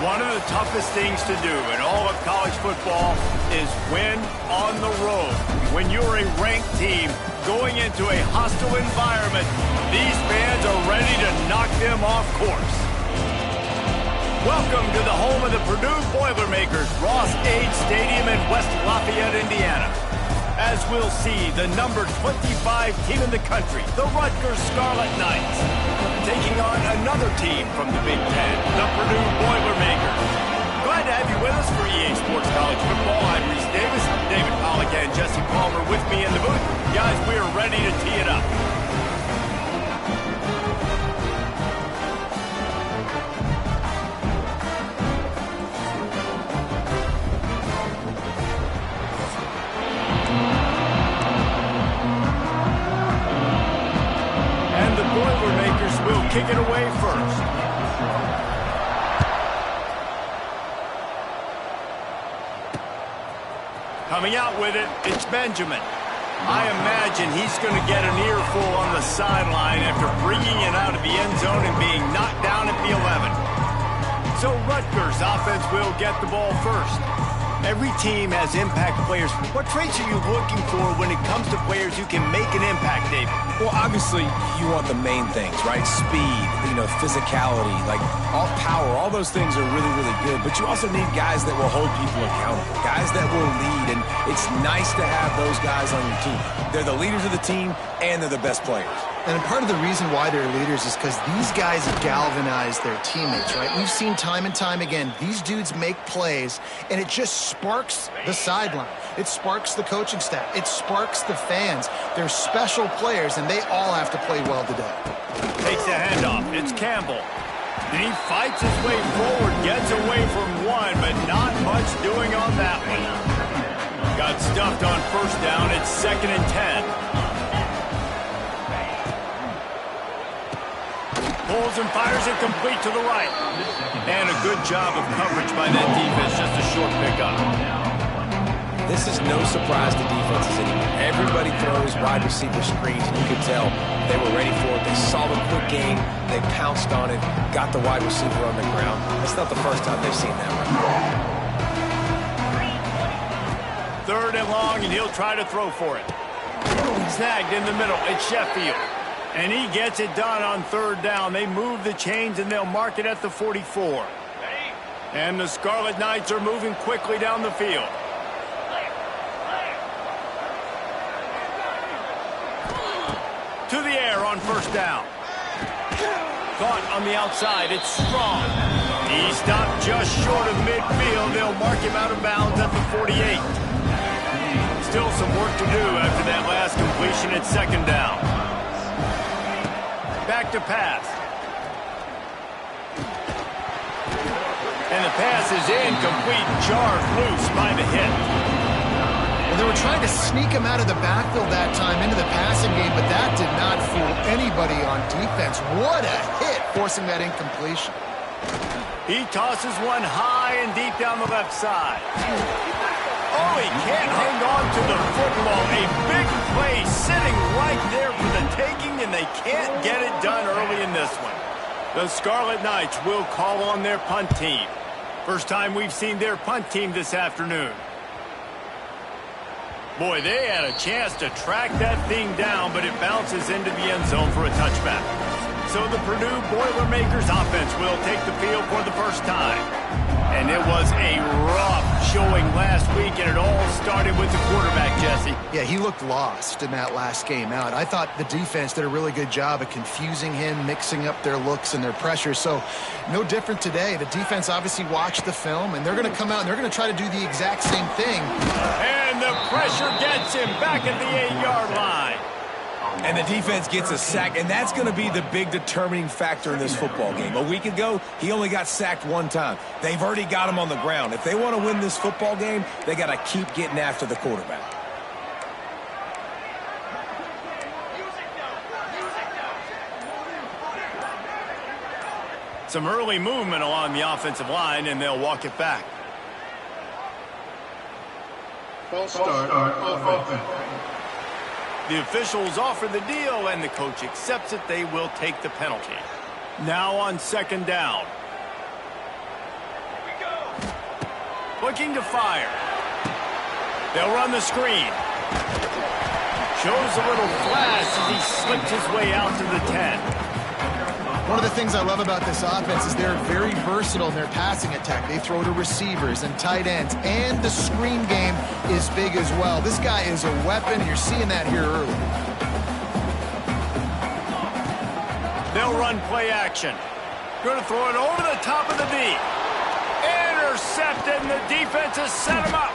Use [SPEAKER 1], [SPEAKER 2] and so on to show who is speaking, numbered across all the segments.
[SPEAKER 1] One of the toughest things to do in all of college football is win on the road. When you're a ranked team going into a hostile environment, these fans are ready to knock them off course. Welcome to the home of the Purdue Boilermakers, Ross Age Stadium in West Lafayette, Indiana. As we'll see, the number 25 team in the country, the Rutgers Scarlet Knights, taking on another team from the Big Ten, the Purdue Boilermakers. Glad to have you with us for EA Sports College Football. I'm Reese Davis, David Pollack, and Jesse Palmer with me in the booth. Guys, we are ready to tee it up. Boilermakers will kick it away first. Coming out with it, it's Benjamin. I imagine he's going to get an earful on the sideline after bringing it out of the end zone and being knocked down at the 11. So Rutgers offense will get the ball first. Every team has impact players. What traits are you looking for when it comes to players who can make an impact, David?
[SPEAKER 2] Well, obviously, you want the main things, right? Speed, physicality, like all power, all those things are really, really good. But you also need guys that will hold people accountable, guys that will lead. And it's nice to have those guys on your team. They're the leaders of the team, and they're the best players.
[SPEAKER 3] And part of the reason why they're leaders is because these guys galvanize their teammates, right? We've seen time and time again, these dudes make plays, and it just sparks the sideline. It sparks the coaching staff. It sparks the fans. They're special players, and they all have to play well today.
[SPEAKER 1] Takes the handoff. It's Campbell. And he fights his way forward, gets away from one, but not much doing on that one. Got stuffed on first down. It's 2nd and 10. Pulls and fires it complete to the right. And a good job of coverage by that defense. Just a short pickup.
[SPEAKER 2] This is no surprise to defenses anymore. Everybody throws wide receiver screens, and you can tell they were ready for it. They saw the quick game. They pounced on it, got the wide receiver on the ground. That's not the first time they've seen that one.
[SPEAKER 1] 3rd and long, and he'll try to throw for it. Snagged in the middle. It's Sheffield. And he gets it done on 3rd down. They move the chains, and they'll mark it at the 44. And the Scarlet Knights are moving quickly down the field. To the air on 1st down. Caught on the outside. It's Strong. He stopped just short of midfield. They'll mark him out of bounds at the 48. Still some work to do after that last completion at 2nd down. Back to pass. And the pass is incomplete, jarred loose by the hit.
[SPEAKER 3] Well, they were trying to sneak him out of the backfield that time into the passing game, but that did not fool anybody on defense. What a hit, forcing that incompletion.
[SPEAKER 1] He tosses one high and deep down the left side. Oh, he can't hang on to the football. A big play sitting right there for the taking, and they can't get it done early in this one. The Scarlet Knights will call on their punt team. First time we've seen their punt team this afternoon. Boy, they had a chance to track that thing down, but it bounces into the end zone for a touchback. So the Purdue Boilermakers offense will take the field for the first time. And it was a rough showing last week, and it all started with the quarterback, Jesse.
[SPEAKER 3] Yeah, he looked lost in that last game out. I thought the defense did a really good job of confusing him, mixing up their looks and their pressure. So no different today. The defense obviously watched the film, and they're going to come out and they're going to try to do the exact same thing.
[SPEAKER 1] And the pressure gets him back at the 8-yard line.
[SPEAKER 2] And the defense gets a sack, and that's going to be the big determining factor in this football game. A week ago, he only got sacked one time. They've already got him on the ground. If they want to win this football game, they got to keep getting after the quarterback.
[SPEAKER 1] Some early movement along the offensive line, and they'll walk it back.
[SPEAKER 4] False start offense.
[SPEAKER 1] The officials offer the deal, and the coach accepts it. They will take the penalty. Now on 2nd down. Looking to fire. They'll run the screen. Shows a little flash as he slipped his way out to the 10.
[SPEAKER 3] One of the things I love about this offense is they're very versatile in their passing attack. They throw to receivers and tight ends, and the screen game is big as well. This guy is a weapon, and you're seeing that here early.
[SPEAKER 1] They'll run play action. Going to throw it over the top of the knee. Intercepted, and the defense has set him up.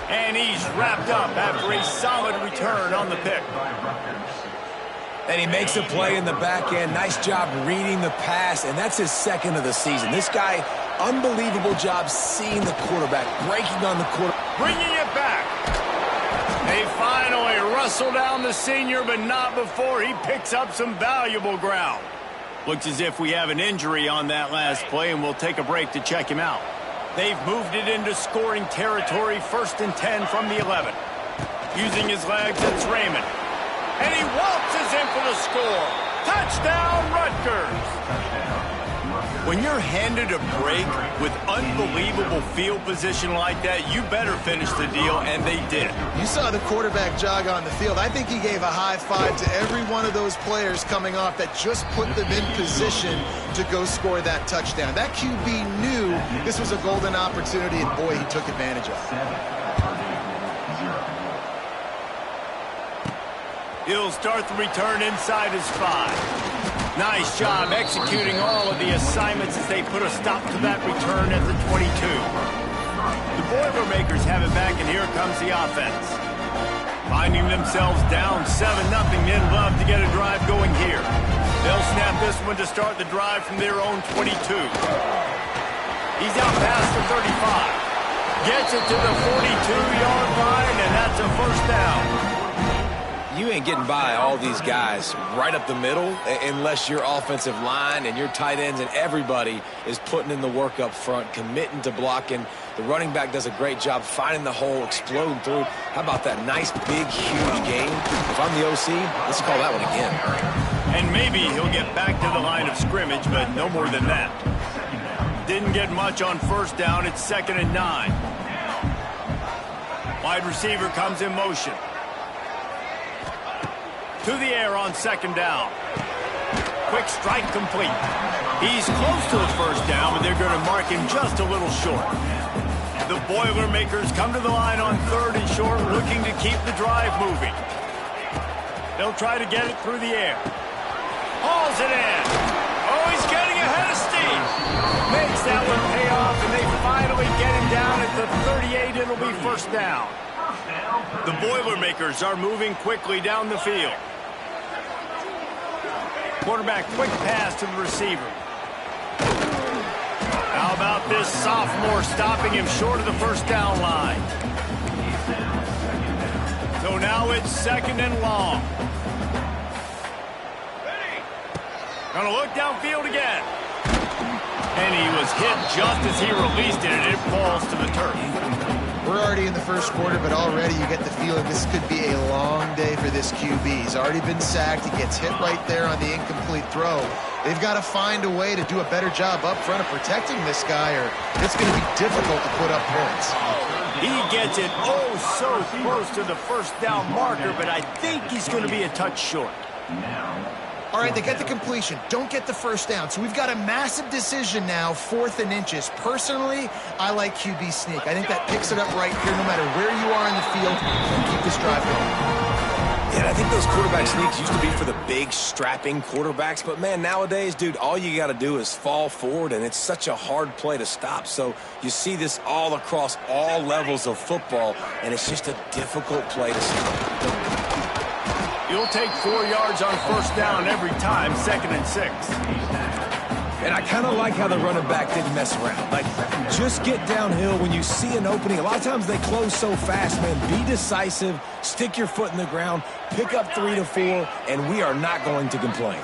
[SPEAKER 1] And he's wrapped up after a solid return on the pick.
[SPEAKER 2] And he makes a play in the back end. Nice job reading the pass, and that's his second of the season. This guy, unbelievable job seeing the quarterback, breaking on the quarterback.
[SPEAKER 1] Bringing it back. They finally wrestle down the senior, but not before he picks up some valuable ground. Looks as if we have an injury on that last play, and we'll take a break to check him out. They've moved it into scoring territory, 1st and 10 from the 11. Using his legs, it's Raymond. And he waltzes in for the score. Touchdown, Rutgers. When you're handed a break with unbelievable field position like that, you better finish the deal, and they did.
[SPEAKER 3] You saw the quarterback jog on the field. I think he gave a high five to every one of those players coming off that just put them in position to go score that touchdown. That QB knew this was a golden opportunity, and boy, he took advantage of it.
[SPEAKER 1] He'll start the return inside his 5. Nice job executing all of the assignments as they put a stop to that return at the 22. The Boilermakers have it back, and here comes the offense. Finding themselves down 7-0, then love to get a drive going here. They'll snap this one to start the drive from their own 22. He's out past the 35. Gets it to the 42-yard line, and that's a first down.
[SPEAKER 2] You ain't getting by all these guys right up the middle unless your offensive line and your tight ends and everybody is putting in the work up front, committing to blocking. The running back does a great job finding the hole, exploding through. How about that nice, big, huge game? If I'm the OC, let's call that one again.
[SPEAKER 1] And maybe he'll get back to the line of scrimmage, but no more than that. Didn't get much on first down. It's 2nd and 9. Wide receiver comes in motion. To the air on 2nd down. Quick strike complete. He's close to the first down, but they're going to mark him just a little short. The Boilermakers come to the line on 3rd and short, looking to keep the drive moving. They'll try to get it through the air. Hauls it in. Oh, he's getting ahead of steam. Makes that one pay off, and they finally get him down at the 38. It'll be first down. The Boilermakers are moving quickly down the field. Quarterback quick pass to the receiver. How about this sophomore stopping him short of the first down line? So now it's 2nd and long. Gonna look downfield again. And he was hit just as he released it, and it falls to the turf.
[SPEAKER 3] We're already in the first quarter, but already you get the feeling this could be a long day for this QB. He's already been sacked. He gets hit right there on the incomplete throw. They've got to find a way to do a better job up front of protecting this guy, or it's going to be difficult to put up points.
[SPEAKER 1] He gets it so close to the first down marker, but I think he's going to be a touch short.
[SPEAKER 3] All right, they get the completion. Don't get the first down. So we've got a massive decision now, 4th and inches. Personally, I like QB sneak. I think that picks it up right here no matter where you are in the field. Keep this drive going.
[SPEAKER 2] Yeah, I think those quarterback sneaks used to be for the big, strapping quarterbacks. But, man, nowadays, dude, all you got to do is fall forward, and it's such a hard play to stop. So you see this all across all levels of football, and it's just a difficult play to stop.
[SPEAKER 1] You'll take 4 yards on first down every time, 2nd and 6.
[SPEAKER 2] And I kind of like how the running back didn't mess around. Like, just get downhill when you see an opening. A lot of times they close so fast, man. Be decisive, stick your foot in the ground, pick up 3 to 4, and we are not going to complain.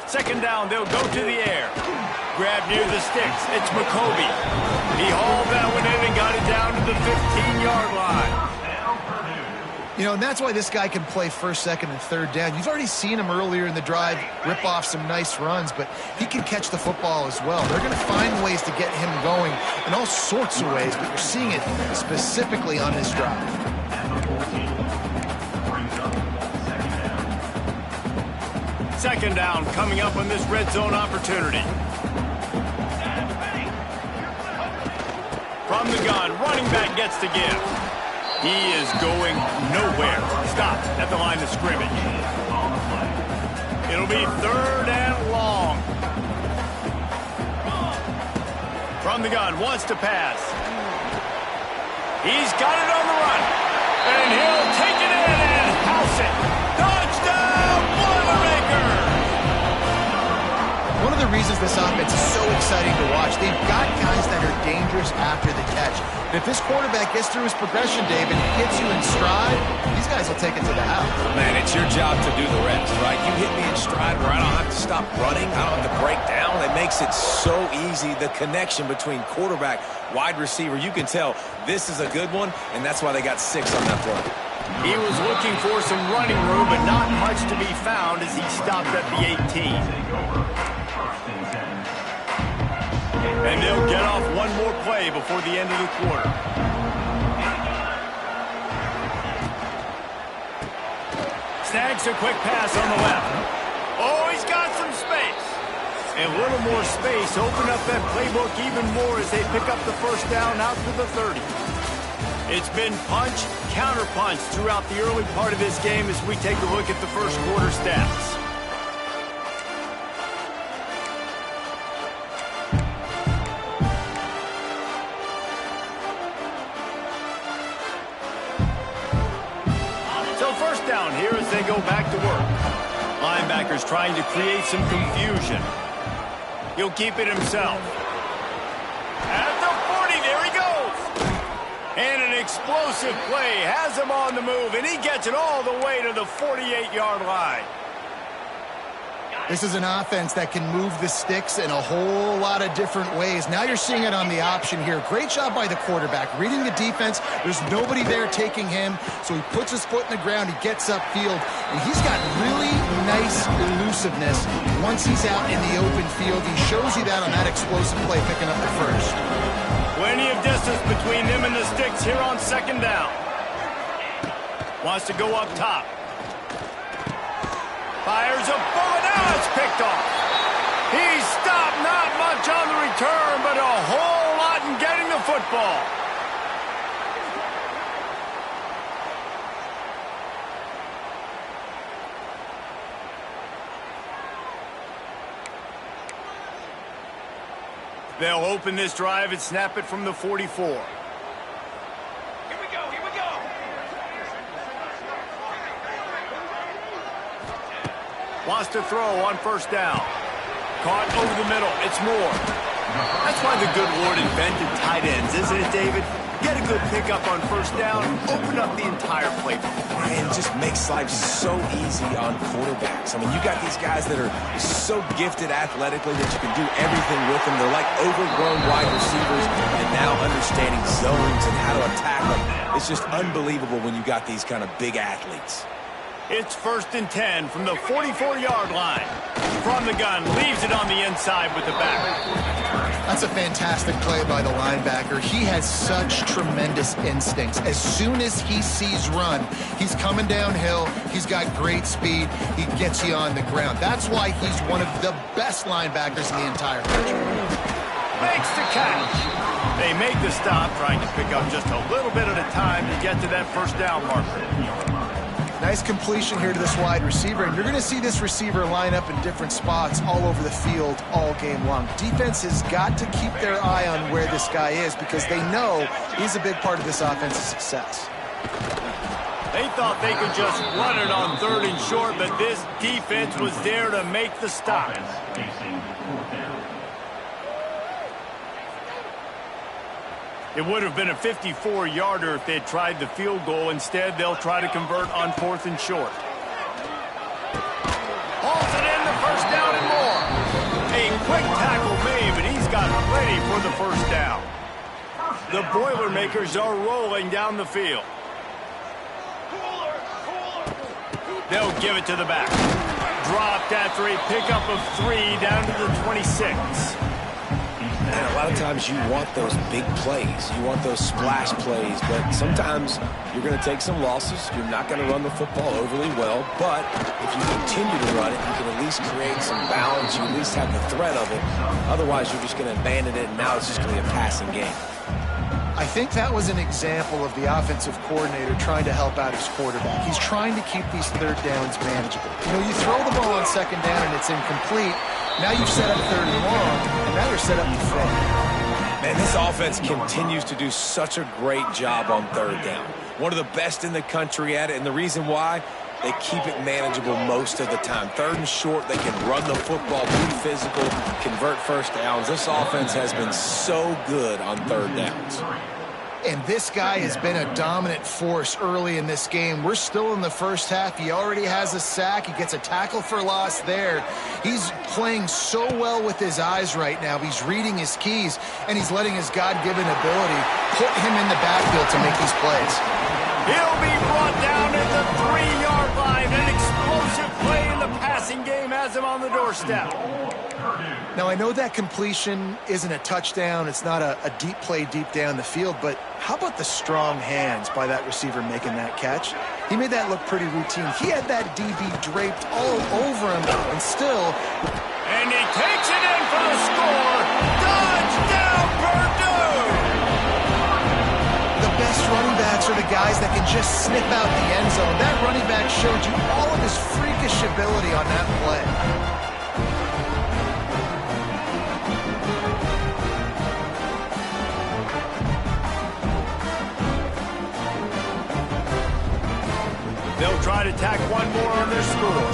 [SPEAKER 1] 2nd down, they'll go to the air. Grab near the sticks. It's McCoby. He hauled that one in and got it down to the 15-yard line.
[SPEAKER 3] You know, and that's why this guy can play first, second, and third down. You've already seen him earlier in the drive rip off some nice runs, but he can catch the football as well. They're going to find ways to get him going in all sorts of ways, but you're seeing it specifically on this drive.
[SPEAKER 1] Second down coming up on this red zone opportunity. From the gun, running back gets to give. He is going nowhere. Stop at the line of scrimmage. It'll be third and long. From the gun, wants to pass. He's got it on the run. And he'll take it in and house it. Touchdown, Boilermakers!
[SPEAKER 3] One of the reasons this offense is so exciting to watch, they've got guys that are dangerous after the catch. And if this quarterback gets through his progression, David, gets you in stride, these guys will take it to the house.
[SPEAKER 2] Man, it's your job to do the rest, right? You hit me in stride where I don't have to stop running. I don't have to break down. It makes it so easy. The connection between quarterback, wide receiver, you can tell this is a good one, and that's why they got 6 on that play.
[SPEAKER 1] He was looking for some running room, but not much to be found as he stopped at the 18. And they'll get off one more play before the end of the quarter. Snags a quick pass on the left. Oh, he's got some space. A little more space. Open up that playbook even more as they pick up the first down out to the 30. It's been punch, counter punch throughout the early part of this game as we take a look at the first quarter stats. Down here as they go back to work. Linebackers trying to create some confusion. He'll keep it himself. At the 40, there he goes. And an explosive play has him on the move, and he gets it all the way to the 48-yard line.
[SPEAKER 3] This is an offense that can move the sticks in a whole lot of different ways. Now you're seeing it on the option here. Great job by the quarterback. Reading the defense, there's nobody there taking him, so he puts his foot in the ground, he gets upfield, and he's got really nice elusiveness once he's out in the open field. He shows you that on that explosive play, picking up the first.
[SPEAKER 1] Plenty of distance between him and the sticks here on second down. Wants to go up top. Fires a bullet. Now it's picked off. He stopped, not much on the return, but a whole lot in getting the football. They'll open this drive and snap it from the 44. Wants to throw on first down. Caught over the middle. It's Moore. That's why the good Lord invented tight ends, isn't it, David? Get a good pickup on first down, open up the entire playbook.
[SPEAKER 2] And it just makes life so easy on quarterbacks. I mean, you got these guys that are so gifted athletically that you can do everything with them. They're like overgrown wide receivers, and now understanding zones and how to attack them. It's just unbelievable when you got these kind of big athletes.
[SPEAKER 1] It's 1st and 10 from the 44-yard line. From the gun, leaves it on the inside with the back.
[SPEAKER 3] That's a fantastic play by the linebacker. He has such tremendous instincts. As soon as he sees run, he's coming downhill. He's got great speed. He gets you on the ground. That's why he's one of the best linebackers in the entire country.
[SPEAKER 1] Makes the catch. They make the stop, trying to pick up just a little bit at a time to get to that first down marker.
[SPEAKER 3] Nice completion here to this wide receiver, and you're going to see this receiver line up in different spots all over the field all game long. Defense has got to keep their eye on where this guy is because they know he's a big part of this offense's success.
[SPEAKER 1] They thought they could just run it on 3rd and short, but this defense was there to make the stop. It would have been a 54-yarder if they had tried the field goal. Instead, they'll try to convert on 4th and short. Hauls it in, the first down and more. A quick tackle made, but he's got plenty for the first down. The Boilermakers are rolling down the field. They'll give it to the back. Dropped after a pickup of 3 down to the 26.
[SPEAKER 2] And a lot of times you want those big plays. You want those splash plays, but sometimes you're going to take some losses. You're not going to run the football overly well, but if you continue to run it, you can at least create some balance. You at least have the threat of it. Otherwise, you're just going to abandon it, and now it's just going to be a passing game.
[SPEAKER 3] I think that was an example of the offensive coordinator trying to help out his quarterback. He's trying to keep these third downs manageable. You know, you throw the ball on second down and it's incomplete. Now you've set up third and long, and now you're set up to fail.
[SPEAKER 2] Man, this offense continues to do such a great job on third down. One of the best in the country at it, and the reason why, they keep it manageable most of the time. Third and short, they can run the football, be physical, convert first downs. This offense has been so good on third downs.
[SPEAKER 3] And this guy has been a dominant force early in this game. We're still in the first half. He already has a sack. He gets a tackle for loss there. He's playing so well with his eyes right now. He's reading his keys, and he's letting his God-given ability put him in the backfield to make these plays.
[SPEAKER 1] He'll be brought down at the 3-yard line. An explosive play in the passing game has him on the doorstep.
[SPEAKER 3] Now, I know that completion isn't a touchdown. It's not a deep play deep down the field, but how about the strong hands by that receiver making that catch? He made that look pretty routine. He had that DB draped all over him, and still...
[SPEAKER 1] And he takes it in for the score. Touchdown, Purdue!
[SPEAKER 3] The best running backs are the guys that can just snip out the end zone. That running back showed you all of his freakish ability on that play.
[SPEAKER 1] They'll try to tack one more on their score.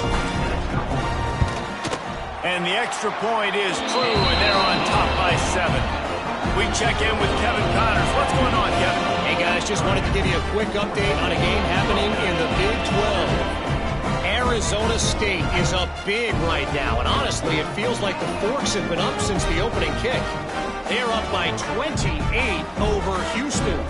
[SPEAKER 1] And the extra point is true, and they're on top by 7. We check in with Kevin Connors. What's going on, Kevin?
[SPEAKER 5] Hey, guys, just wanted to give you a quick update on a game happening in the Big 12. Arizona State is up big right now, and honestly, it feels like the Forks have been up since the opening kick. They're up by 28 over Houston.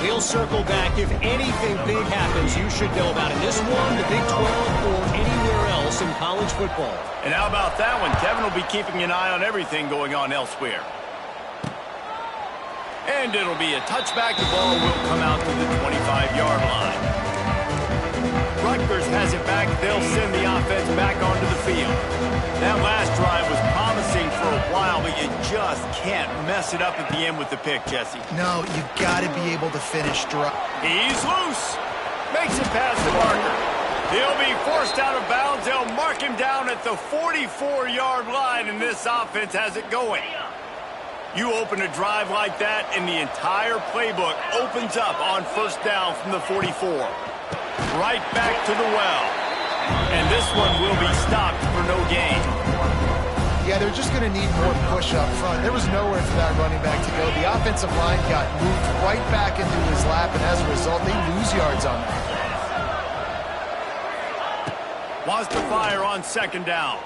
[SPEAKER 5] We'll circle back if anything big happens you should know about in this one, the Big 12, or anywhere else in college football.
[SPEAKER 1] And how about that one? Kevin will be keeping an eye on everything going on elsewhere. And it'll be a touchback. The ball will come out to the 25-yard line. Rutgers has it back. They'll send the offense back onto the field. That last drive was promising for a while, but you just can't mess it up at the end with the pick, Jesse.
[SPEAKER 3] No, you got to be able to finish dry.
[SPEAKER 1] He's loose. Makes it past the marker. He'll be forced out of bounds. They'll mark him down at the 44-yard line, and this offense has it going. You open a drive like that, and the entire playbook opens up on first down from the 44. Right back to the well. And this one will be stopped for no gain.
[SPEAKER 3] Yeah, they're just going to need more push up front. There was nowhere for that running back to go. The offensive line got moved right back into his lap, and as a result, they lose yards on that.
[SPEAKER 1] Wants to fire on second down.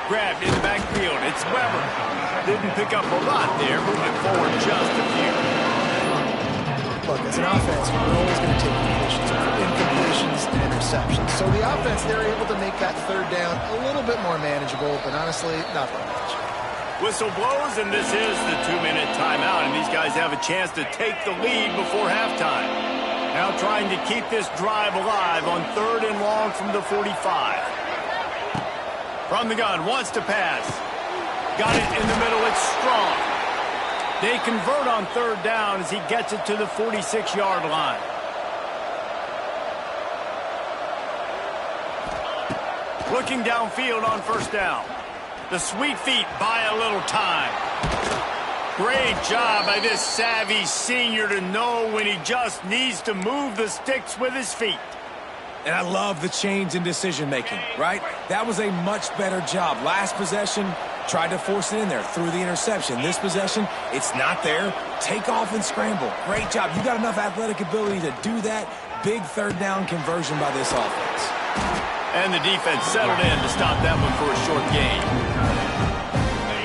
[SPEAKER 1] Grabbed in the backfield. It's Weber. Didn't pick up a lot there, moving forward just a few.
[SPEAKER 3] Look, as an offense, we're always going to take incompletions and interceptions. So the offense, they're able to make that third down a little bit more manageable, but honestly, not by much.
[SPEAKER 1] Whistle blows, and this is the 2-minute timeout, and these guys have a chance to take the lead before halftime. Now trying to keep this drive alive on third and long from the 45. From the gun, wants to pass. Got it in the middle, it's strong. They convert on third down as he gets it to the 46-yard line. Looking downfield on first down. The sweet feet buy a little time. Great job by this savvy senior to know when he just needs to move the sticks with his feet.
[SPEAKER 2] And I love the change in decision-making, right? That was a much better job. Last possession, tried to force it in there, threw the interception. This possession, it's not there. Take off and scramble. Great job. You got enough athletic ability to do that. Big third down conversion by this offense.
[SPEAKER 1] And the defense settled in to stop that one for a short gain.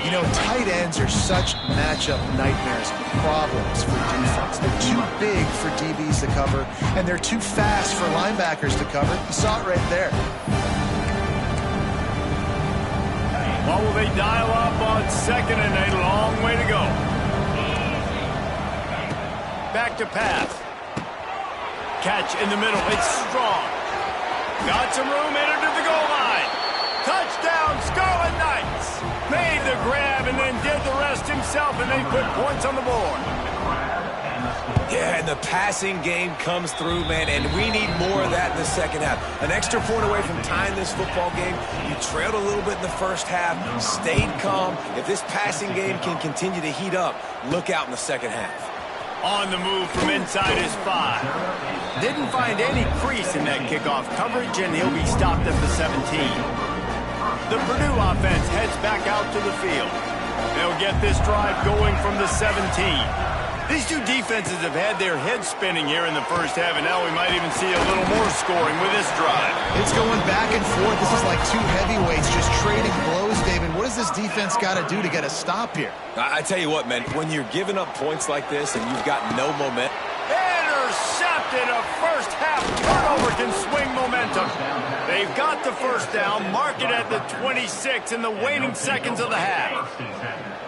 [SPEAKER 3] You know, tight ends are such matchup nightmares, problems for defense. They're too big for DBs to cover, and they're too fast for linebackers to cover. You saw it right there.
[SPEAKER 1] Well, will they dial up on second and a long way to go? Back to pass. Catch in the middle. It's strong. Got some room, entered to the goal line. Touchdown, Scarlet Knights. Made the grab and then did the rest himself, and they put points on the board.
[SPEAKER 2] Yeah, and the passing game comes through, man, and we need more of that in the second half. An extra point away from tying this football game. You trailed a little bit in the first half, stayed calm. If this passing game can continue to heat up, look out in the second half.
[SPEAKER 1] On the move from inside his 5. Didn't find any crease in that kickoff coverage, and he'll be stopped at the 17. The Purdue offense heads back out to the field. They'll get this drive going from the 17. These two defenses have had their heads spinning here in the first half, and now we might even see a little more scoring with this drive.
[SPEAKER 3] It's going back and forth. This is like two heavyweights just trading blows, David. What does this defense got to do to get a stop here?
[SPEAKER 2] I tell you what, man, when you're giving up points like this and you've got no momentum.
[SPEAKER 1] Intercepted. A first half turnover can swing momentum. They've got the first down, mark it at the 26 in the waning seconds of the half.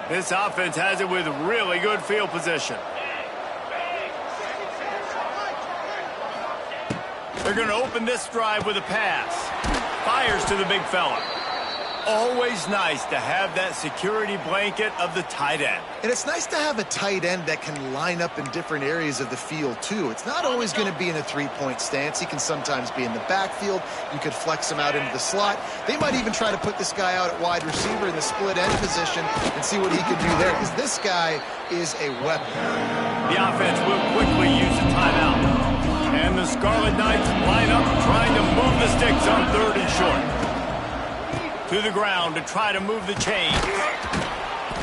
[SPEAKER 1] This offense has it with really good field position. They're going to open this drive with a pass. Fires to the big fella. Always nice to have that security blanket of the tight end.
[SPEAKER 3] And it's nice to have a tight end that can line up in different areas of the field, too. It's not always going to be in a three-point stance. He can sometimes be in the backfield. You could flex him out into the slot. They might even try to put this guy out at wide receiver in the split end position and see what he can do there, because this guy is a weapon.
[SPEAKER 1] The offense will quickly use a timeout. And the Scarlet Knights line up trying to move the sticks on 3rd and short. To the ground to try to move the chains.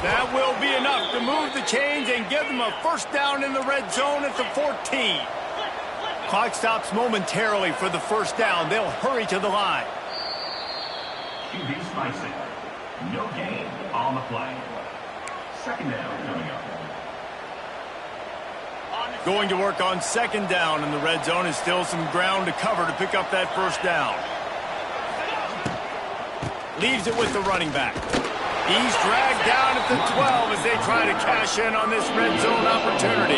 [SPEAKER 1] That will be enough to move the chains and give them a first down in the red zone at the 14. Clock stops momentarily for the first down. They'll hurry to the line.
[SPEAKER 6] QB spicy. No gain on the play. Second down coming up.
[SPEAKER 1] Going to work on second down in the red zone, and still some ground to cover to pick up that first down. Leaves it with the running back. He's dragged down at the 12 as they try to cash in on this red zone opportunity.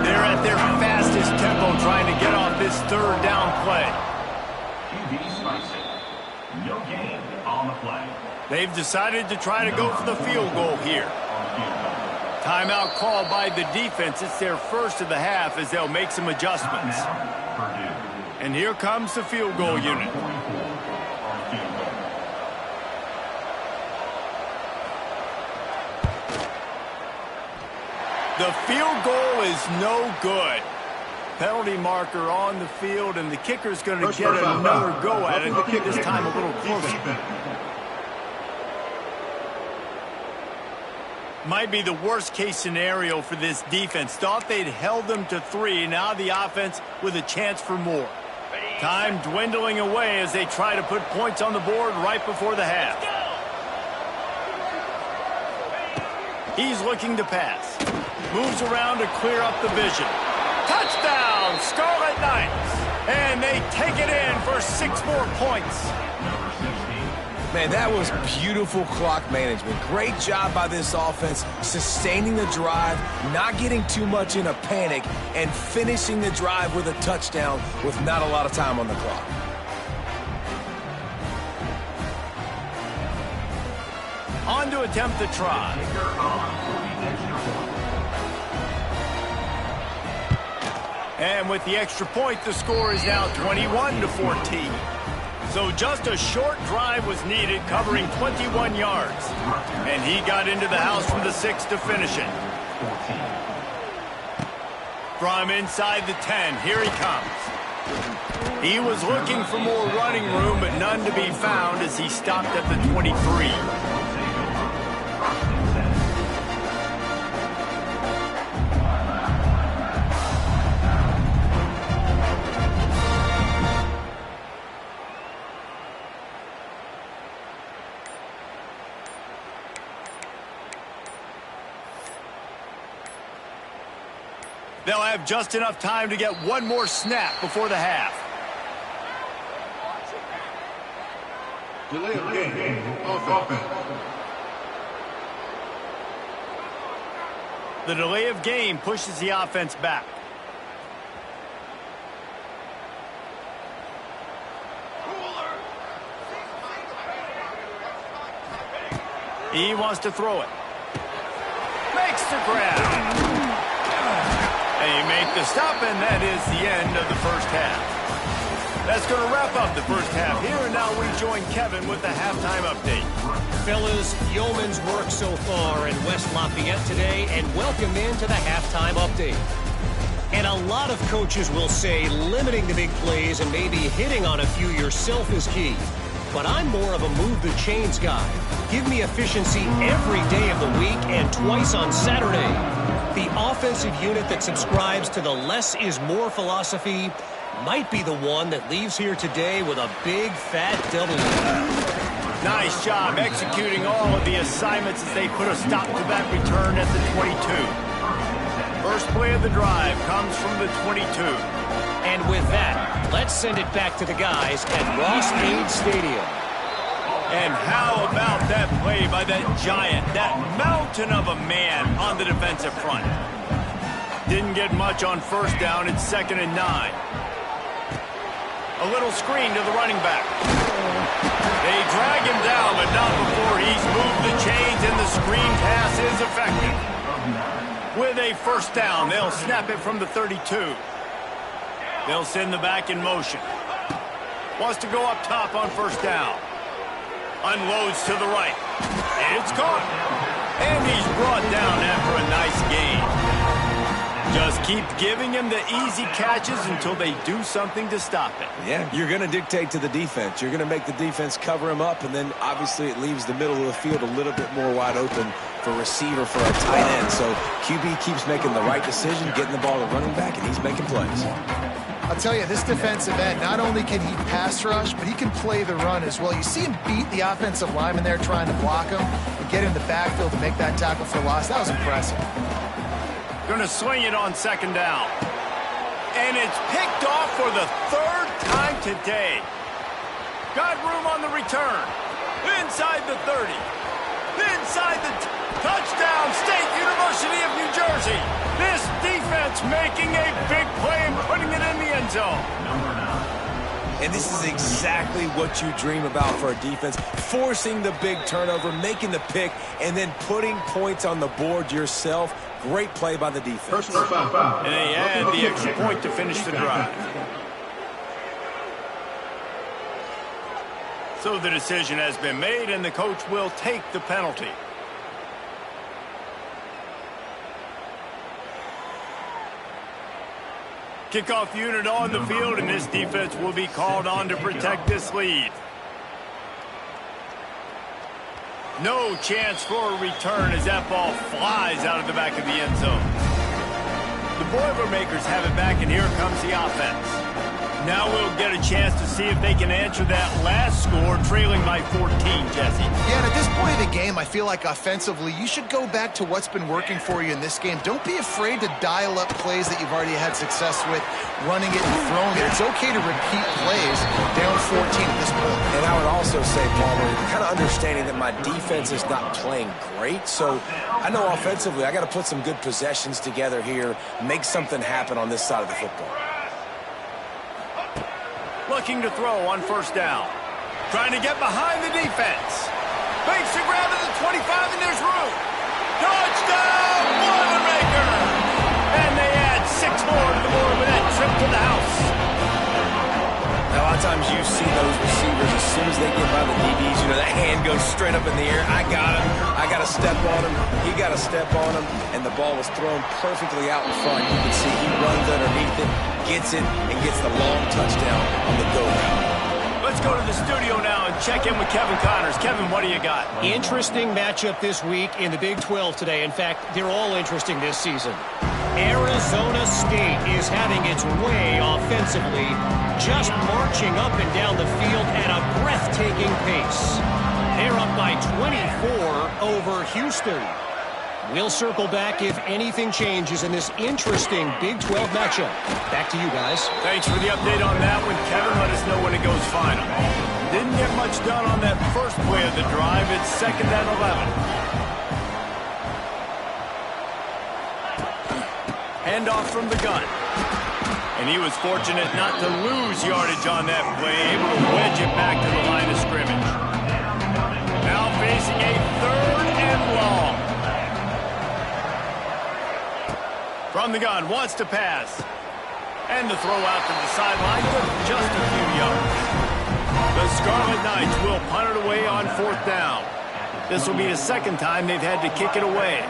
[SPEAKER 1] They're at their fastest tempo trying to get off this 3rd down play.
[SPEAKER 6] QB spicy. No gain on the play.
[SPEAKER 1] They've decided to try to go for the field goal here. Timeout called by the defense. It's their first of the half as they'll make some adjustments. And here comes the field goal unit. The field goal is no good. Penalty marker on the field, and the kicker's going to get another go at it, this time a little closer. Might be the worst-case scenario for this defense. Thought they'd held them to 3. Now the offense with a chance for more. Time dwindling away as they try to put points on the board right before the half. He's looking to pass. Moves around to clear up the vision. Touchdown, Scarlet Knights! And they take it in for 6 more points.
[SPEAKER 2] Man, that was beautiful clock management. Great job by this offense, sustaining the drive, not getting too much in a panic, and finishing the drive with a touchdown with not a lot of time on the clock.
[SPEAKER 1] On to attempt the try. And with the extra point, the score is now 21-14. So just a short drive was needed, covering 21 yards. And he got into the house from the 6 to finish it. From inside the 10, here he comes. He was looking for more running room, but none to be found as he stopped at the 23. They'll have just enough time to get one more snap before the half.
[SPEAKER 4] Delay of game. Offense.
[SPEAKER 1] The delay of game pushes the offense back. He wants to throw it. Makes the grab. They make the stop, and that is the end of the first half. That's going to wrap up the first half here, and now we join Kevin with the halftime update.
[SPEAKER 5] Fellas, yeoman's work so far in West Lafayette today, and welcome into the halftime update. And a lot of coaches will say limiting the big plays and maybe hitting on a few yourself is key. But I'm more of a move the chains guy. Give me efficiency every day of the week and twice on Saturday. The offensive unit that subscribes to the less is more philosophy might be the one that leaves here today with a big fat W.
[SPEAKER 1] Nice job executing all of the assignments as they put a stop to that return at the 22. First play of the drive comes from the 22.
[SPEAKER 5] And with that, let's send it back to the guys at Ross Aid Stadium.
[SPEAKER 1] And how about that play by that giant, that mountain of a man on the defensive front? Didn't get much on first down. It's 2nd and 9. A little screen to the running back. They drag him down, but not before he's moved the chains, and the screen pass is effective. With a first down, they'll snap it from the 32. They'll send the back in motion. Wants to go up top on first down. Unloads to the right. It's caught. And he's brought down after a nice gain. Just keep giving him the easy catches until they do something to stop it.
[SPEAKER 2] Yeah, you're going to dictate to the defense. You're going to make the defense cover him up, and then obviously it leaves the middle of the field a little bit more wide open for receiver, for a tight end. So QB keeps making the right decision, getting the ball to running back, and he's making plays.
[SPEAKER 3] I'll tell you, this defensive end, not only can he pass rush, but he can play the run as well. You see him beat the offensive lineman there trying to block him and get in the backfield to make that tackle for loss. That was impressive.
[SPEAKER 1] Going to swing it on 2nd down. And it's picked off for the 3rd time today. Got room on the return. Inside the 30. Inside the touchdown, State University of New Jersey. This defense making a big play and putting it in the end zone.
[SPEAKER 2] And this is exactly what you dream about for a defense. Forcing the big turnover, making the pick, and then putting points on the board yourself. Great play by the defense.
[SPEAKER 1] And they add the extra point to finish the drive. So the decision has been made, and the coach will take the penalty. Kickoff unit on the field, and this defense will be called on to protect this lead. No chance for a return as that ball flies out of the back of the end zone. The Boilermakers have it back, and here comes the offense. Now we'll get a chance to see if they can answer that last score, trailing by 14, Jesse.
[SPEAKER 3] Yeah, and at this point of the game, I feel like offensively, you should go back to what's been working for you in this game. Don't be afraid to dial up plays that you've already had success with, running it and throwing it. It's okay to repeat plays down 14 at this point.
[SPEAKER 2] And I would also say, Palmer, kind of understanding that my defense is not playing great, so I know offensively I got to put some good possessions together here, make something happen on this side of the football.
[SPEAKER 1] Looking to throw on first down. Trying to get behind the defense. Fakes the grab at the 25, and there's room. Touchdown, Boilermakers! And they add 6 more to the board with that trip to the house.
[SPEAKER 2] Now, a lot of times you see those receivers, as soon as they get by the DBs, you know, that hand goes straight up in the air. I got him. I got to step on him. He got to step on him, and the ball was thrown perfectly out in front. You can see he runs underneath it, gets it, and gets the long touchdown on the go route.
[SPEAKER 1] Let's go to the studio now and check in with Kevin Connors. Kevin, what do you got?
[SPEAKER 5] Interesting matchup this week in the Big 12 today. In fact, they're all interesting this season. Arizona State is having its way offensively, just marching up and down the field at a breathtaking pace. They're up by 24 over Houston. We'll circle back if anything changes in this interesting Big 12 matchup. Back to you guys.
[SPEAKER 1] Thanks for the update on that one, Kevin. Let us know when it goes final. Didn't get much done on that first play of the drive. It's 2nd and 11. Handoff from the gun. And he was fortunate not to lose yardage on that play, able to wedge it back to the line of scrimmage. Now facing a 3rd and long. From the gun, wants to pass. And the throw out to the sideline, just a few yards. The Scarlet Knights will punt it away on 4th down. This will be the 2nd time they've had to kick it away.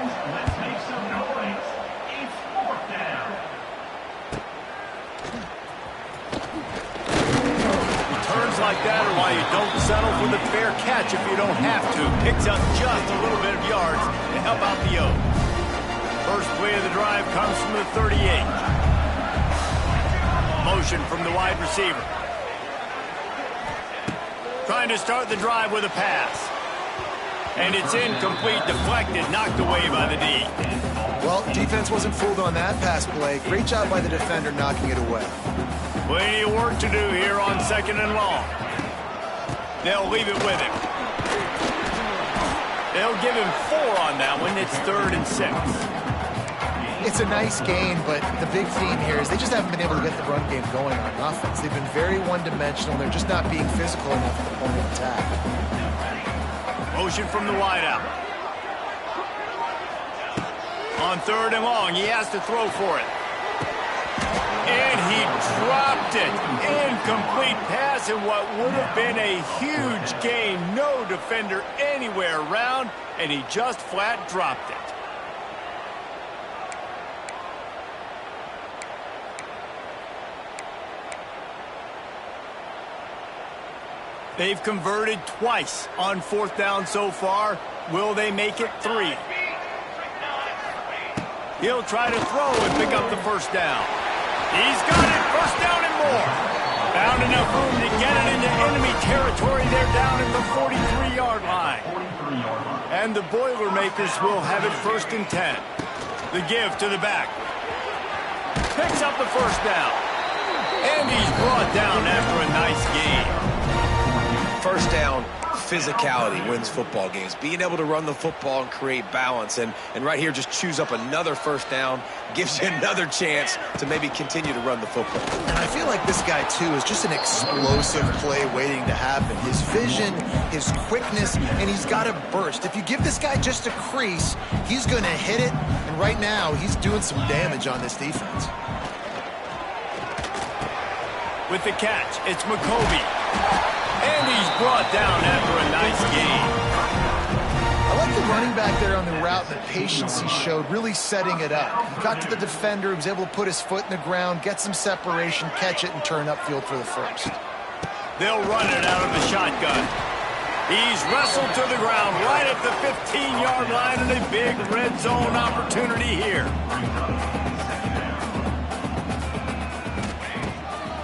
[SPEAKER 1] Like that are why you don't settle for the fair catch if you don't have to. Picks up just a little bit of yards to help out the Oaks. First play of the drive comes from the 38. Motion from the wide receiver. Trying to start the drive with a pass. And it's incomplete, deflected, knocked away by the D.
[SPEAKER 3] Well, defense wasn't fooled on that pass play. Great job by the defender knocking it away.
[SPEAKER 1] Plenty of work to do here on 2nd and long. They'll leave it with him. They'll give him 4 on that one. It's 3rd and 6.
[SPEAKER 3] It's a nice gain, but the big theme here is they just haven't been able to get the run game going on offense. They've been very one-dimensional. They're just not being physical enough at the point of attack.
[SPEAKER 1] Motion from the wideout. On 3rd and long, he has to throw for it. And he dropped it. Incomplete pass in what would have been a huge gain. No defender anywhere around, and he just flat dropped it. They've converted twice on 4th down so far. Will they make it 3? He'll try to throw and pick up the 1st down. He's got it, 1st down and more. Found enough room to get it into enemy territory. They're down at the 43-yard line. And the Boilermakers will have it 1st and 10. The give to the back. Picks up the 1st down. And he's brought down after a nice gain.
[SPEAKER 2] 1st down, physicality wins football games. Being able to run the football and create balance. And right here, just choose up another 1st down, gives you another chance to maybe continue to run the football.
[SPEAKER 3] And I feel like this guy, too, is just an explosive play waiting to happen. His vision, his quickness, and he's got a burst. If you give this guy just a crease, he's going to hit it. And right now, he's doing some damage on this defense.
[SPEAKER 1] With the catch, it's McCovey. And he's brought down after a nice gain.
[SPEAKER 3] I like the running back there on the route and the patience he showed, really setting it up. He got to the defender, he was able to put his foot in the ground, get some separation, catch it, and turn upfield for the 1st.
[SPEAKER 1] They'll run it out of the shotgun. He's wrestled to the ground right at the 15-yard line, and a big red zone opportunity here.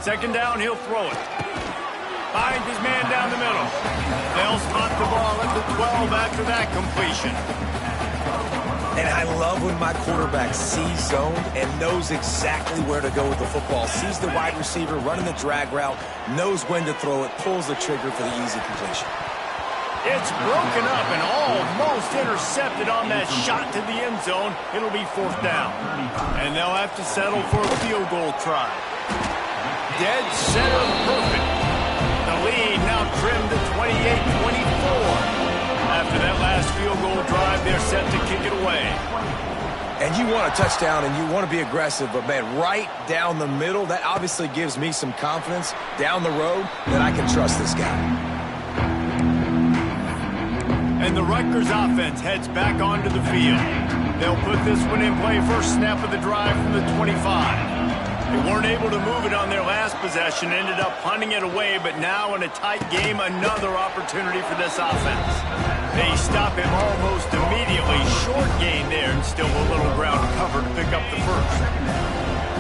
[SPEAKER 1] 2nd down, he'll throw it. Finds his man down the middle. They'll spot the ball at the 12 after that completion.
[SPEAKER 2] And I love when my quarterback sees zone and knows exactly where to go with the football. Sees the wide receiver running the drag route, knows when to throw it, pulls the trigger for the easy completion.
[SPEAKER 1] It's broken up and almost intercepted on that shot to the end zone. It'll be 4th down. And they'll have to settle for a field goal try. Dead center perfect. The lead now trimmed to 28-24. After that last field goal drive, they're set to kick it away.
[SPEAKER 2] And you want a touchdown and you want to be aggressive, but man, right down the middle, that obviously gives me some confidence down the road that I can trust this guy.
[SPEAKER 1] And the Rutgers offense heads back onto the field. They'll put this one in play, first snap of the drive from the 25. They weren't able to move it on their last possession, ended up punting it away, but now in a tight game, another opportunity for this offense. They stop him almost immediately. Short gain there, and still a little ground cover to pick up the 1st.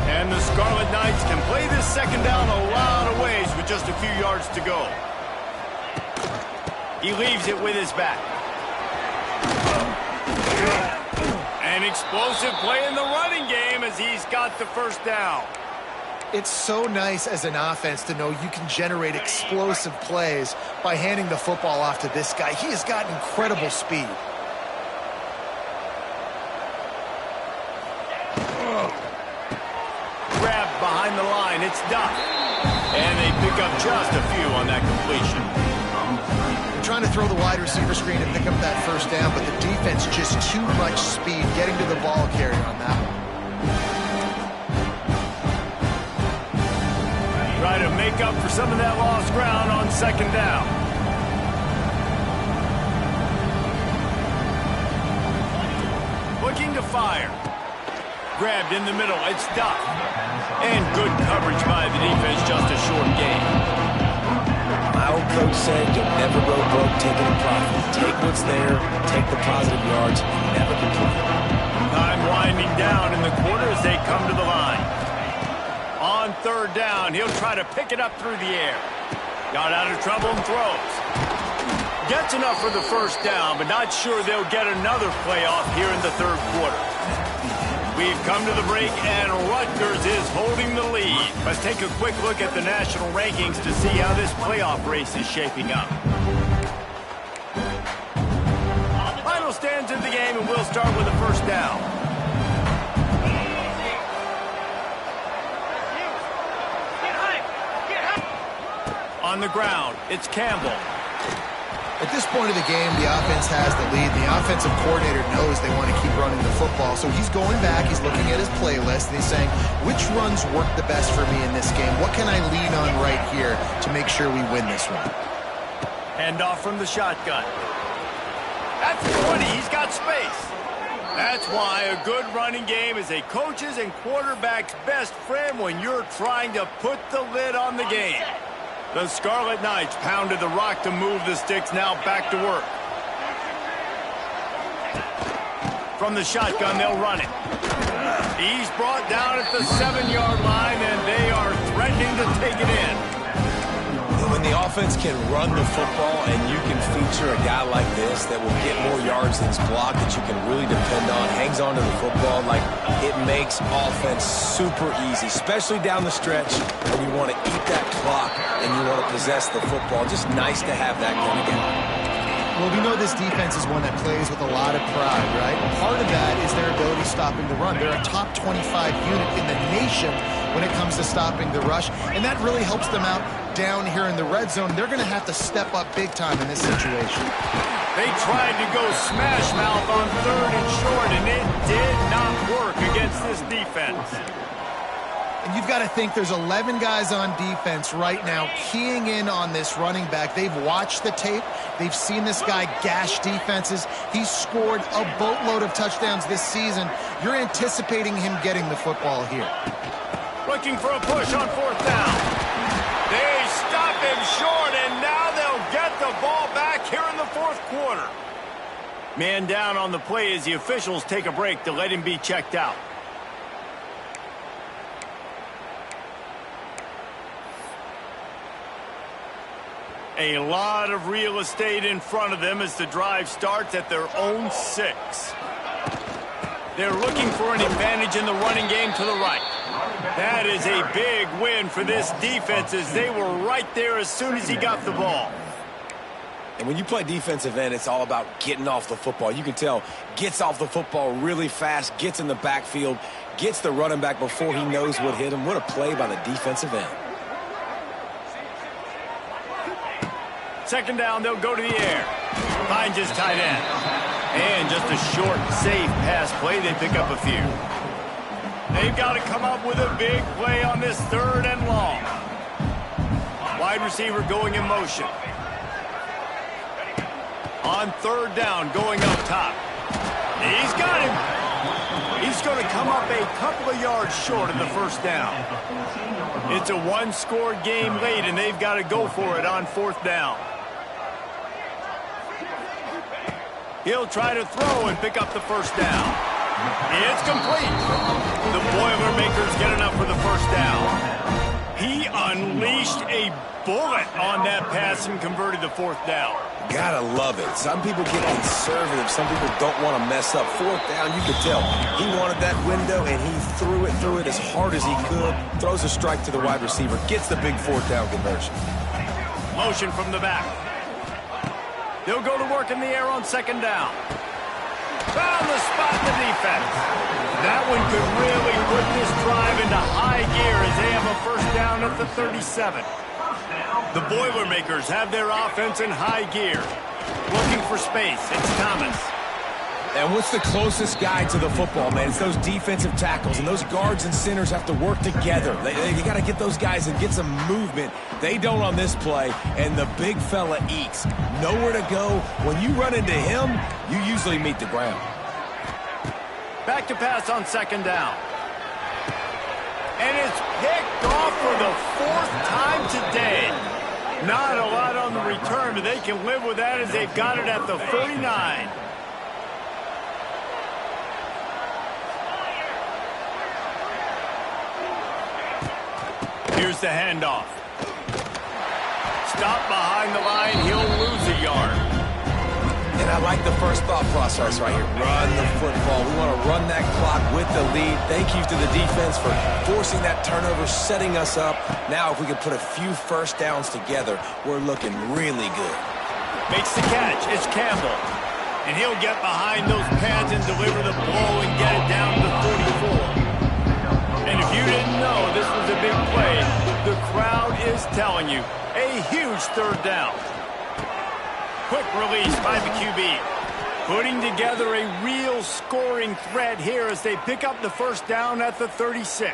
[SPEAKER 1] And the Scarlet Knights can play this 2nd down a lot of ways with just a few yards to go. He leaves it with his back. An explosive play in the running game as he's got the first down.
[SPEAKER 3] It's so nice as an offense to know you can generate explosive plays by handing the football off to this guy. He has got incredible speed.
[SPEAKER 1] Grabbed behind the line, it's Duck. And they pick up just a few on that completion.
[SPEAKER 3] Trying to throw the wide receiver screen and pick up that first down, but the defense just too much speed getting to the ball carrier on that one.
[SPEAKER 1] Try to make up for some of that lost ground on second down. Looking to fire. Grabbed in the middle, it's Duck. And good coverage by the defense, just a short gain.
[SPEAKER 2] My old coach said, you'll never go broke taking a profit. Take what's there, take the positive yards, and never complain.
[SPEAKER 1] Time winding down in the quarter as they come to the line. On third down, he'll try to pick it up through the air. Got out of trouble and throws. Gets enough for the first down, but not sure they'll get another play off here in the third quarter. We've come to the break, and Rutgers is holding the lead. Let's take a quick look at the national rankings to see how this playoff race is shaping up. Final stands in the game, and we'll start with the first down. On the ground, it's Campbell.
[SPEAKER 3] At this point of the game, the offense has the lead. The offensive coordinator knows they want to keep running the football. So he's going back, he's looking at his playlist, and he's saying, which runs work the best for me in this game? What can I lean on right here to make sure we win this one?
[SPEAKER 1] Hand off from the shotgun. That's 20, he's got space. That's why a good running game is a coach's and quarterback's best friend when you're trying to put the lid on the game. The Scarlet Knights pounded the rock to move the sticks, now back to work. From the shotgun, they'll run it. He's brought down at the 7-yard line, and they are threatening to take it in.
[SPEAKER 2] When the offense can run the football and you can feature a guy like this that will get more yards than his block, that you can really depend on, hangs on to the football, like it makes offense super easy, especially down the stretch when you want to eat that clock and you want to possess the football. Just nice to have that going again.
[SPEAKER 3] Well, we know this defense is one that plays with a lot of pride, right? Part of that is their ability stopping the run. They're a top 25 unit in the nation when it comes to stopping the rush, and that really helps them out down here in the red zone. They're going to have to step up big time in this situation.
[SPEAKER 1] They tried to go smash mouth on third and short, and it did not work against this defense.
[SPEAKER 3] And you've got to think there's 11 guys on defense right now keying in on this running back. They've watched the tape. They've seen this guy gash defenses. He's scored a boatload of touchdowns this season. You're anticipating him getting the football here.
[SPEAKER 1] Looking for a push on fourth down. They stop him short, and now they'll get the ball back here in the fourth quarter. Man down on the play as the officials take a break to let him be checked out. A lot of real estate in front of them as the drive starts at their own 6. They're looking for an advantage in the running game to the right. That is a big win for this defense as they were right there as soon as he got the ball.
[SPEAKER 2] And when you play defensive end, it's all about getting off the football. You can tell, gets off the football really fast, gets in the backfield, gets the running back before he knows what hit him. What a play by the defensive end.
[SPEAKER 1] Second down, they'll go to the air. Finds his tight end. And just a short, safe pass play. They pick up a few. They've got to come up with a big play on this third and long. Wide receiver going in motion. On third down, going up top. He's got him. He's going to come up a couple of yards short of the first down. It's a one-score game late, and they've got to go for it on fourth down. He'll try to throw and pick up the first down. It's complete. The Boilermakers get enough for the first down. He unleashed a bullet on that pass and converted the fourth down.
[SPEAKER 2] Gotta love it. Some people get conservative. Some people don't want to mess up. Fourth down, you could tell. He wanted that window, and he threw it as hard as he could. Throws a strike to the wide receiver. Gets the big fourth down conversion.
[SPEAKER 1] Motion from the back. They'll go to work in the air on second down. Found the spot in the defense. That one could really put this drive into high gear as they have a first down at the 37. The Boilermakers have their offense in high gear. Looking for space. It's Thomas.
[SPEAKER 2] And what's the closest guy to the football, man? It's those defensive tackles, and those guards and centers have to work together. You got to get those guys and get some movement. They don't on this play, and the big fella eats. Nowhere to go. When you run into him, you usually meet the ground.
[SPEAKER 1] Back to pass on second down. And it's picked off for the fourth time today. Not a lot on the return, but they can live with that as they've got it at the 49. Here's the handoff. Stop behind the line. He'll lose a yard.
[SPEAKER 2] And I like the first thought process right here. Run the football. We want to run that clock with the lead. Thank you to the defense for forcing that turnover, setting us up. Now, if we could put a few first downs together, we're looking really good.
[SPEAKER 1] Makes the catch. It's Campbell. And he'll get behind those pads and deliver the blow and get it down to the 44. And if you didn't know this was a big play, the crowd is telling you. A huge third down. Quick release by the QB. Putting together a real scoring threat here as they pick up the first down at the 36.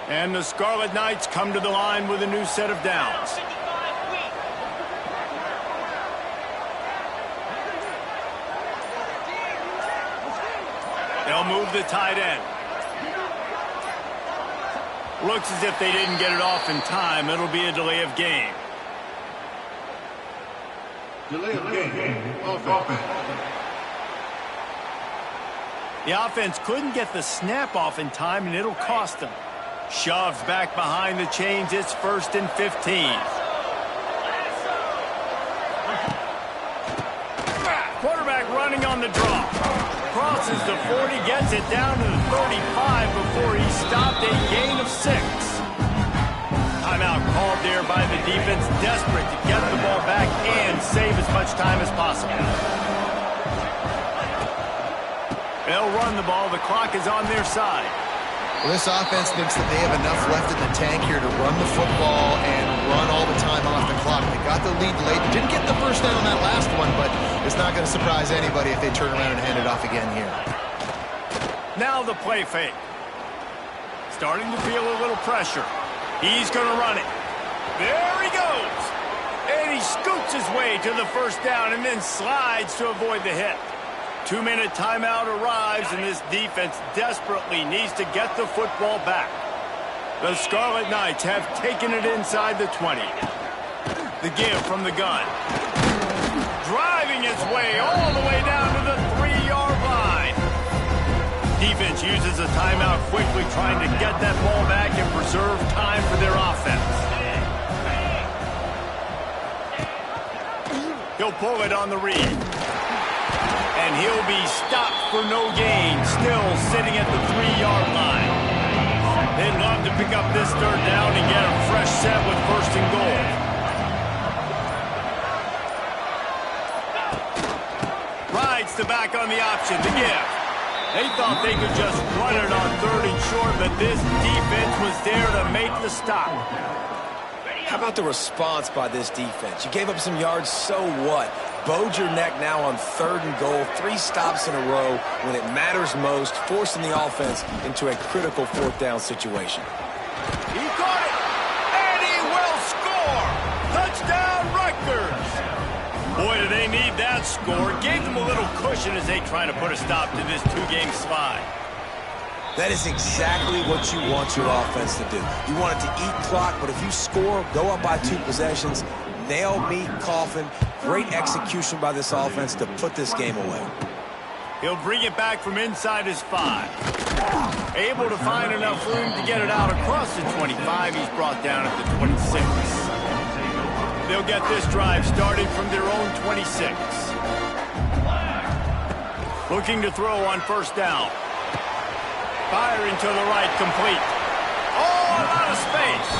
[SPEAKER 1] And the Scarlet Knights come to the line with a new set of downs. They'll move the tight end. Looks as if they didn't get it off in time. It'll be a delay of game.
[SPEAKER 4] Delay of game. Offense.
[SPEAKER 1] The offense couldn't get the snap off in time, and it'll cost them. Shoves back behind the chains. It's 1st and 15. Quarterback running on the draw. Crosses the 40, gets it down to the 35 before he stopped, a gain of 6. Timeout called there by the defense, desperate to get the ball back and save as much time as possible. They'll run the ball. The clock is on their side.
[SPEAKER 3] Well, this offense thinks that they have enough left in the tank here to run the football and run all the time off the clock. They got the lead late. Didn't get the first down on that last one, but it's not going to surprise anybody if they turn around and hand it off again here.
[SPEAKER 1] Now the play fake. Starting to feel a little pressure. He's going to run it. There he goes. And he scoots his way to the first down and then slides to avoid the hit. 2-minute timeout arrives, and this defense desperately needs to get the football back. The Scarlet Knights have taken it inside the 20. The give from the gun. Driving its way all the way down to the 3-yard line. Defense uses a timeout quickly, trying to get that ball back and preserve time for their offense. He'll pull it on the read. And he'll be stopped for no gain, still sitting at the 3-yard line. They'd love to pick up this third down and get a fresh set with 1st and goal. Rides the back on the option, the give. They thought they could just run it on 3rd and short, but this defense was there to make the stop.
[SPEAKER 2] How about the response by this defense? You gave up some yards, so what? Bowed your neck now on 3rd and goal, 3 stops in a row when it matters most, forcing the offense into a critical 4th down situation.
[SPEAKER 1] He caught it, and he will score! Touchdown, Rutgers! Boy, do they need that score. Gave them a little cushion as they try to put a stop to this 2-game slide.
[SPEAKER 2] That is exactly what you want your offense to do. You want it to eat clock, but if you score, go up by 2 possessions, nail, meet, coffin. Great execution by this offense to put this game away.
[SPEAKER 1] He'll bring it back from inside his 5. Able to find enough room to get it out across the 25. He's brought down at the 26. They'll get this drive started from their own 26. Looking to throw on first down. Firing to the right, complete. Oh, out of space.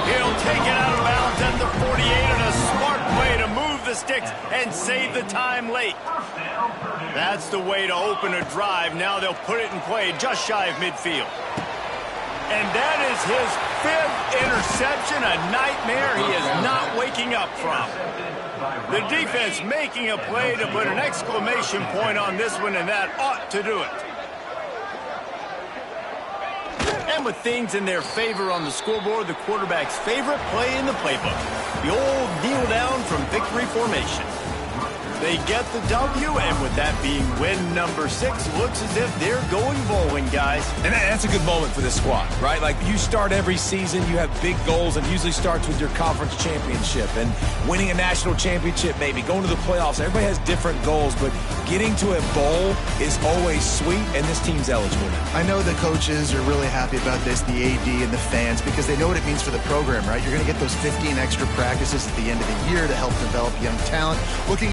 [SPEAKER 1] He'll take it out of bounds at the 48, and a smart play to move the sticks and save the time late. That's the way to open a drive. Now they'll put it in play just shy of midfield. And that is his 5th interception, a nightmare he is not waking up from. The defense making a play to put an exclamation point on this one, and that ought to do it. And with things in their favor on the scoreboard, the quarterback's favorite play in the playbook, the old kneel down from victory formation. They get the W, and with that being win number 6, looks as if they're going bowling, guys.
[SPEAKER 2] And that's a good moment for this squad, right? Like, you start every season, you have big goals, and usually starts with your conference championship and winning a national championship, maybe going to the playoffs. Everybody has different goals, but getting to a bowl is always sweet, and this team's eligible now.
[SPEAKER 3] I know the coaches are really happy about this, the AD and the fans, because they know what it means for the program, right? You're going to get those 15 extra practices at the end of the year to help develop young talent. Looking